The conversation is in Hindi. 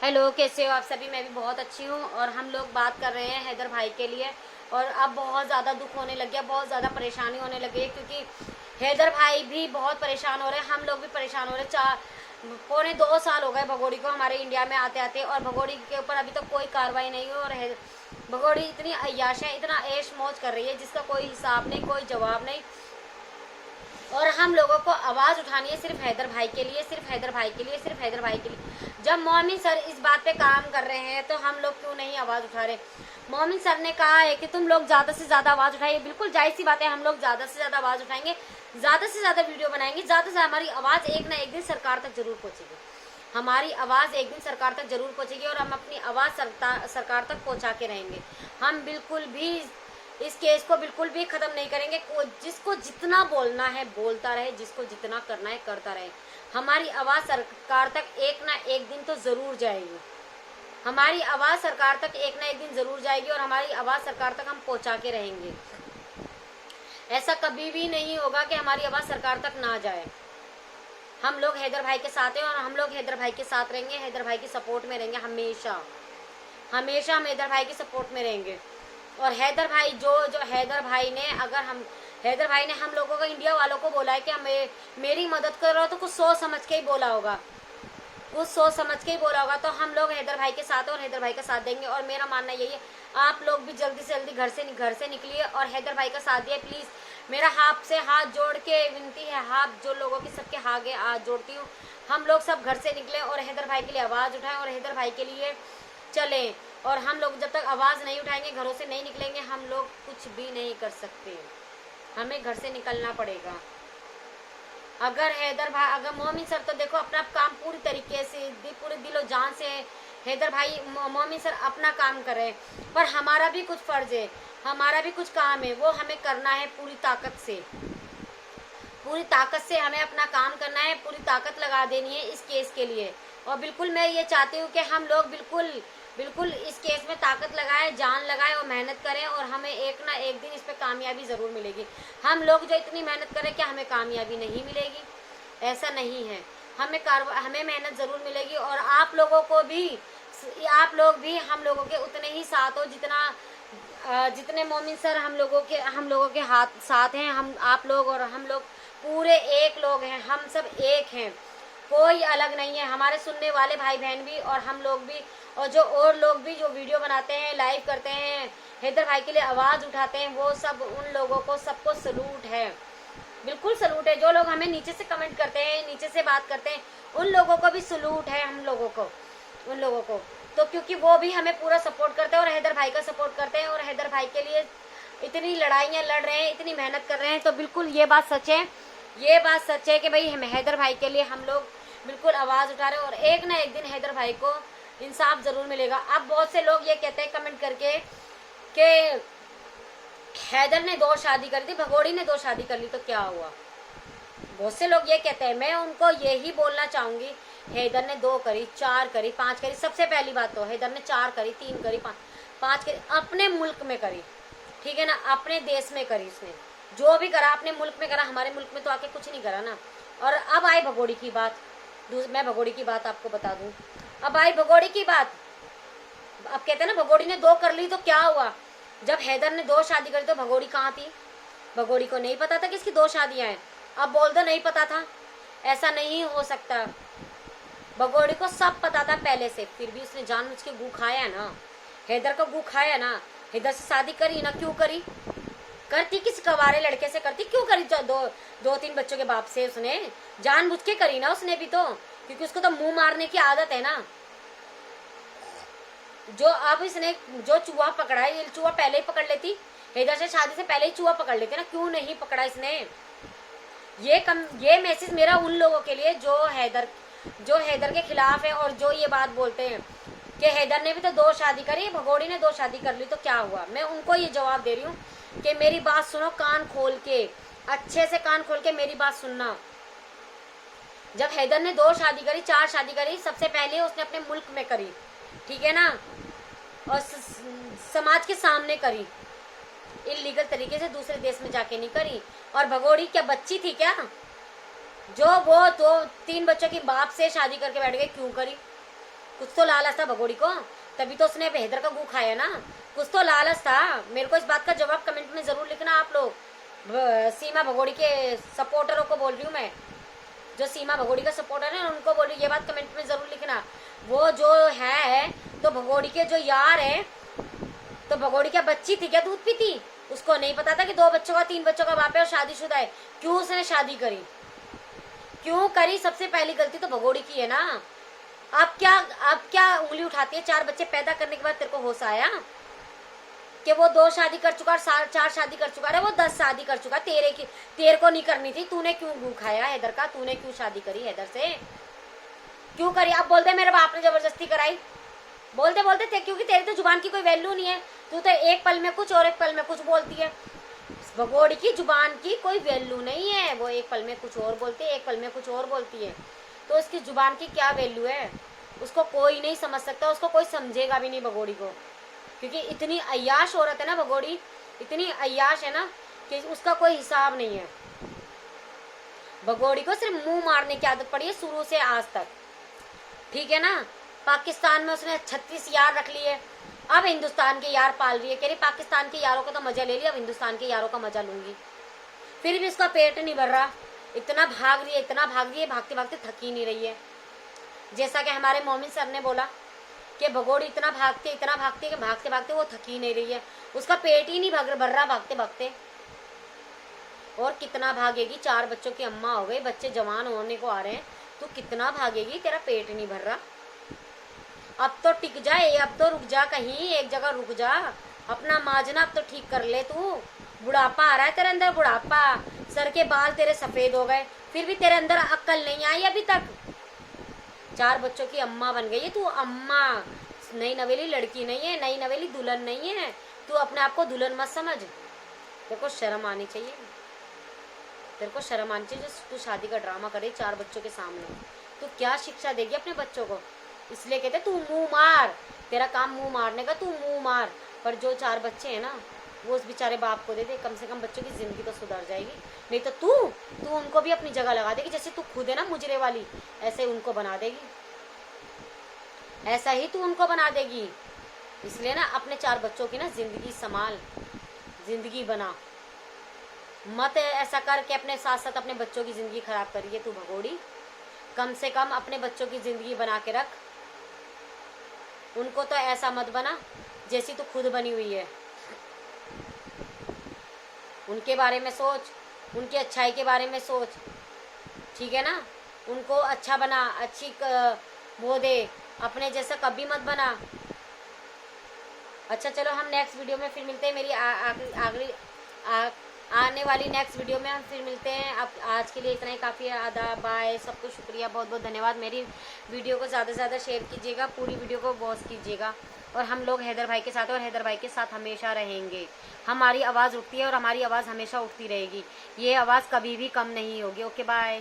हेलो, कैसे हो आप सभी। मैं भी बहुत अच्छी हूँ। और हम लोग बात कर रहे हैं हैदर भाई के लिए। और अब बहुत ज़्यादा दुख होने लग गया, बहुत ज़्यादा परेशानी होने लगी है, क्योंकि हैदर भाई भी बहुत परेशान हो रहे हैं, हम लोग भी परेशान हो रहे हैं। 4 पौने 2 साल हो गए भगोड़ी को हमारे इंडिया में आते आते, और भगोड़ी के ऊपर अभी तक कोई कार्रवाई नहीं हुई। और भगोड़ी इतनी अय्याश है, इतना ऐश मौज कर रही है जिसका कोई हिसाब नहीं, कोई जवाब नहीं। और हम लोगों को आवाज़ उठानी है सिर्फ हैदर भाई के लिए, सिर्फ हैदर भाई के लिए, सिर्फ हैदर भाई के लिए। जब मोमिन सर इस बात पे काम कर रहे हैं तो हम लोग क्यों नहीं आवाज़ उठा रहे। मोमिन सर ने कहा है कि तुम लोग ज़्यादा से ज़्यादा आवाज़ उठाइए। बिल्कुल जायज़ सी बात है, हम लोग ज़्यादा से ज़्यादा आवाज़ उठाएंगे, ज़्यादा से ज़्यादा वीडियो बनाएंगे, ज़्यादा से ज़्यादा हमारी आवाज़ एक ना एक दिन सरकार तक जरूर पहुँचेगी। हमारी आवाज़ एक दिन सरकार तक जरूर पहुँचेगी और हम अपनी आवाज़ सरकार तक पहुँचा के रहेंगे। हम बिल्कुल भी इस केस को बिल्कुल भी ख़त्म नहीं करेंगे। जिसको जितना बोलना है बोलता रहे, जिसको जितना करना है करता रहे। हमारी आवाज़ सरकार तक एक ना एक दिन तो ज़रूर जाएगी। हमारी आवाज़ सरकार तक एक ना एक दिन ज़रूर जाएगी और हमारी आवाज़ सरकार तक हम पहुंचा के रहेंगे। ऐसा कभी भी नहीं होगा कि हमारी आवाज़ सरकार तक ना जाए। हम लोग हैदर भाई के साथ हैं और हम लोग हैदर भाई के साथ रहेंगे, हैदर भाई की सपोर्ट में रहेंगे। हमेशा हमेशा हम हैदर भाई की सपोर्ट में रहेंगे। और हैदर भाई जो हैदर भाई ने हैदर भाई ने हम लोगों को, इंडिया वालों को बोला है कि हमें मेरी मदद करो, तो कुछ सोच समझ के ही बोला होगा, कुछ सोच समझ के ही बोला होगा। तो हम लोग हैदर भाई के साथ और हैदर भाई का साथ देंगे। और मेरा मानना यही है, आप लोग भी जल्दी से जल्दी घर से निकलिए और हैदर भाई का साथ दिए प्लीज़। मेरा आपसे हाथ जोड़ के विनती है, हाथ जो लोगों की सबके आगे हाथ जोड़ती हूँ, हम लोग सब घर से निकलें और हैदर भाई के लिए आवाज़ उठाएं और हैदर भाई के लिए चलें। और हम लोग जब तक आवाज़ नहीं उठाएंगे, घरों से नहीं निकलेंगे, हम लोग कुछ भी नहीं कर सकते। हमें घर से निकलना पड़ेगा। अगर मोमिन सर तो देखो अपना काम पूरी तरीके से, पूरे दिलो जान से हैदर भाई मोमिन सर अपना काम कर रहे हैं, पर हमारा भी कुछ फ़र्ज़ है, हमारा भी कुछ काम है, वो हमें करना है पूरी ताकत से। पूरी ताकत से हमें अपना काम करना है, पूरी ताकत लगा देनी है इस केस के लिए। और बिल्कुल मैं ये चाहती हूँ कि हम लोग बिल्कुल इस केस में ताकत लगाएं, जान लगाएं और मेहनत करें, और हमें एक ना एक दिन इस पे कामयाबी ज़रूर मिलेगी। हम लोग जो इतनी मेहनत करें, क्या हमें कामयाबी नहीं मिलेगी? ऐसा नहीं है, हमें मेहनत ज़रूर मिलेगी। और आप लोग भी हम लोगों के उतने ही साथ हो जितने मोमिन सर हम लोगों के हाथ साथ हैं। आप लोग और हम लोग पूरे एक लोग हैं, हम सब एक हैं, कोई अलग नहीं है। हमारे सुनने वाले भाई बहन भी और हम लोग भी, और लोग भी जो वीडियो बनाते हैं, लाइव करते हैं, हैदर भाई के लिए आवाज़ उठाते हैं, वो सब उन लोगों को सबको सलूट है, बिल्कुल सलूट है। जो लोग हमें नीचे से कमेंट करते हैं, नीचे से बात करते हैं, उन लोगों को भी सलूट है। उन लोगों को तो क्योंकि वो भी हमें पूरा सपोर्ट करते हैं और हैदर भाई का सपोर्ट करते हैं और हैदर भाई के लिए इतनी लड़ाइयाँ लड़ रहे हैं, इतनी मेहनत कर रहे हैं। तो बिल्कुल ये बात सच है कि भाई हम हैदर भाई के लिए हम लोग बिल्कुल आवाज़ उठा रहे हैं और एक ना एक दिन हैदर भाई को इंसाफ ज़रूर मिलेगा। अब बहुत से लोग ये कहते हैं कमेंट करके कि हैदर ने 2 शादी कर दी, भगोड़ी ने 2 शादी कर ली, तो क्या हुआ? बहुत से लोग ये कहते हैं। मैं उनको यही बोलना चाहूँगी, हैदर ने 2 करी, 4 करी, 5 करी। सबसे पहली बात तो हैदर ने 4 करी, 3 करी, 5 करी, अपने मुल्क में करी, ठीक है ना, अपने देश में करी। उसने जो भी करा अपने मुल्क में करा, हमारे मुल्क में तो आके कुछ नहीं करा ना। और अब आई भगोड़ी की बात, मैं भगोड़ी की बात आपको बता दूं। अब आई भगोड़ी की बात। अब कहते हैं ना भगोड़ी ने 2 कर ली तो क्या हुआ? जब हैदर ने 2 शादी करी तो भगोड़ी कहाँ थी? भगोड़ी को नहीं पता था कि इसकी 2 शादियां हैं। अब बोल दो नहीं पता था, ऐसा नहीं हो सकता। भगोड़ी को सब पता था पहले से, फिर भी उसने जानबूझ के गू खाया ना, हैदर का गू खाया ना। हैदर से शादी करी ना, क्यों करी? करती किसी कवारे लड़के से करती, क्यों करी? 2-3 बच्चों के बाप से उसने जानबूझ के करी ना, उसने भी तो, क्योंकि उसको तो मुंह मारने की आदत है ना। इसने जो चूहा पकड़ा है, ये चूहा पहले ही पकड़ लेती, हैदर से शादी से पहले ही चूहा पकड़ लेते ना, क्यों नहीं पकड़ा इसने? ये मैसेज मेरा उन लोगों के लिए जो हैदर के खिलाफ है और जो ये बात बोलते हैं कि हैदर ने भी तो 2 शादी करी, भगोड़ी ने 2 शादी कर ली, तो क्या हुआ? मैं उनको ये जवाब दे रही हूँ कि मेरी बात सुनो, कान खोल के, अच्छे से कान खोल के मेरी बात सुनना। जब हैदर ने 2 शादी करी, 4 शादी करी, सबसे पहले उसने अपने मुल्क में करी, ठीक है ना, और समाज के सामने करी, इलीगल तरीके से दूसरे देश में जाके नहीं करी। और भगोड़ी क्या बच्ची थी क्या, जो वो 2-3 बच्चों की बाप से शादी करके बैठ गई? क्यों करी? कुछ तो लालच था भगोड़ी को, तभी तो उसने हैदर का गू खाया ना, कुछ तो लालच था। मेरे को इस बात का जवाब कमेंट में जरूर लिखना आप लोग। सीमा भगोड़ी के सपोर्टरों को बोल रही हूँ मैं, जो सीमा भगोड़ी का सपोर्टर है उनको बोल रही हूँ, ये बात कमेंट में जरूर लिखना। वो जो है तो भगोड़ी के जो यार है, तो भगोड़ी क्या बच्ची थी क्या दूध पीती? उसको नहीं पता था कि 2 बच्चों का 3 बच्चों का बाप है और शादीशुदा है। क्यों उसने शादी करी, क्यों करी? सबसे पहली गलती तो भगोड़ी की है ना। अब क्या उंगली उठाती है? 4 बच्चे पैदा करने के बाद तेरे को होश आया कि वो 2 शादी कर चुका, 4 शादी कर चुका है, वो 10 शादी कर चुका। तेरे को नहीं करनी थी, तूने क्यों गू खाया हैदर का? तूने क्यों शादी करी हैदर से? क्यों करी? अब बोलते मेरे बाप ने जबरदस्ती कराई, बोलते थे, क्योंकि तेरी तो जुबान की कोई वैल्यू नहीं है। तू तो एक पल में कुछ और एक पल में कुछ बोलती है। भगोड़ी की जुबान की कोई वैल्यू नहीं है, वो एक पल में कुछ और बोलती है, एक पल में कुछ और बोलती है। तो इसकी जुबान की क्या वैल्यू है उसको कोई नहीं समझ सकता, उसको कोई समझेगा भी नहीं भगोड़ी को, क्योंकि इतनी अय्याश औरत है ना भगोड़ी, इतनी अय्याश है ना कि उसका कोई हिसाब नहीं है। भगोड़ी को सिर्फ मुंह मारने की आदत पड़ी है शुरू से आज तक, ठीक है ना। पाकिस्तान में उसने 36 यार रख लिए, अब हिंदुस्तान के यार पाल रही है। कह रही पाकिस्तान के यारों का तो मजा ले लिया, अब हिंदुस्तान के यारों का मजा लूंगी। फिर भी उसका पेट नहीं भर रहा, इतना भाग रही है, इतना भाग रही है, भागते भागते थक ही नहीं रही है। जैसा कि हमारे मोमिन सर ने बोला कि भगोड़ी इतना भागती है कि भागते भागते वो थक ही नहीं रही है, उसका पेट ही नहीं भर रहा भागते भागते। और कितना भागेगी? 4 बच्चों की अम्मा हो गई, बच्चे जवान होने को आ रहे हैं, तो कितना भागेगी? तेरा पेट नहीं भर रहा। अब तो टिक जाए, अब तो रुक जा, कहीं एक जगह रुक जा, अपना माजना अब तो ठीक कर ले। तू बुढ़ापा आ रहा है तेरे अंदर, बुढ़ापा, सर के बाल तेरे सफेद हो गए, फिर भी तेरे अंदर अक्ल नहीं आई अभी तक। 4 बच्चों की अम्मा बन गई है तू, अम्मा, नई नवेली लड़की नहीं है, नई नवेली दुल्हन नहीं है। तू अपने आप को दुल्हन मत समझ, तेरे को शर्म आनी चाहिए, तेरे को शर्म आनी चाहिए। तू शादी का ड्रामा करे 4 बच्चों के सामने, तू क्या शिक्षा देगी अपने बच्चों को? इसलिए कहते तू मुंह मार, तेरा काम मुंह मारने का, तू मुंह मार। पर जो 4 बच्चे हैं ना, वो उस बेचारे बाप को दे दे, कम से कम बच्चों की जिंदगी तो सुधर जाएगी। नहीं तो तू उनको भी अपनी जगह लगा देगी, जैसे तू खुद है ना मुजरे वाली, ऐसे उनको बना देगी, ऐसा ही तू उनको बना देगी। इसलिए ना अपने 4 बच्चों की ना जिंदगी संभाल, जिंदगी बना मत ऐसा कर के अपने साथ साथ अपने बच्चों की जिंदगी खराब करिए तू भगोड़ी। कम से कम अपने बच्चों की जिंदगी बना के रख, उनको तो ऐसा मत बना जैसी तू खुद बनी हुई है। उनके बारे में सोच, उनकी अच्छाई के बारे में सोच, ठीक है ना। उनको अच्छा बना, अच्छी वो दे, अपने जैसा कभी मत बना। अच्छा चलो, हम नेक्स्ट वीडियो में फिर मिलते हैं। मेरी आने वाली नेक्स्ट वीडियो में हम फिर मिलते हैं। अब आज के लिए इतना ही काफ़ी है। आदाब, बाय, सबको शुक्रिया, बहुत बहुत धन्यवाद। मेरी वीडियो को ज़्यादा से ज़्यादा शेयर कीजिएगा, पूरी वीडियो को वॉच कीजिएगा। और हम लोग हैदर भाई के साथ हैं और हैदर भाई के साथ हमेशा रहेंगे। हमारी आवाज़ उठती है और हमारी आवाज़ हमेशा उठती रहेगी, ये आवाज़ कभी भी कम नहीं होगी। Okay bye.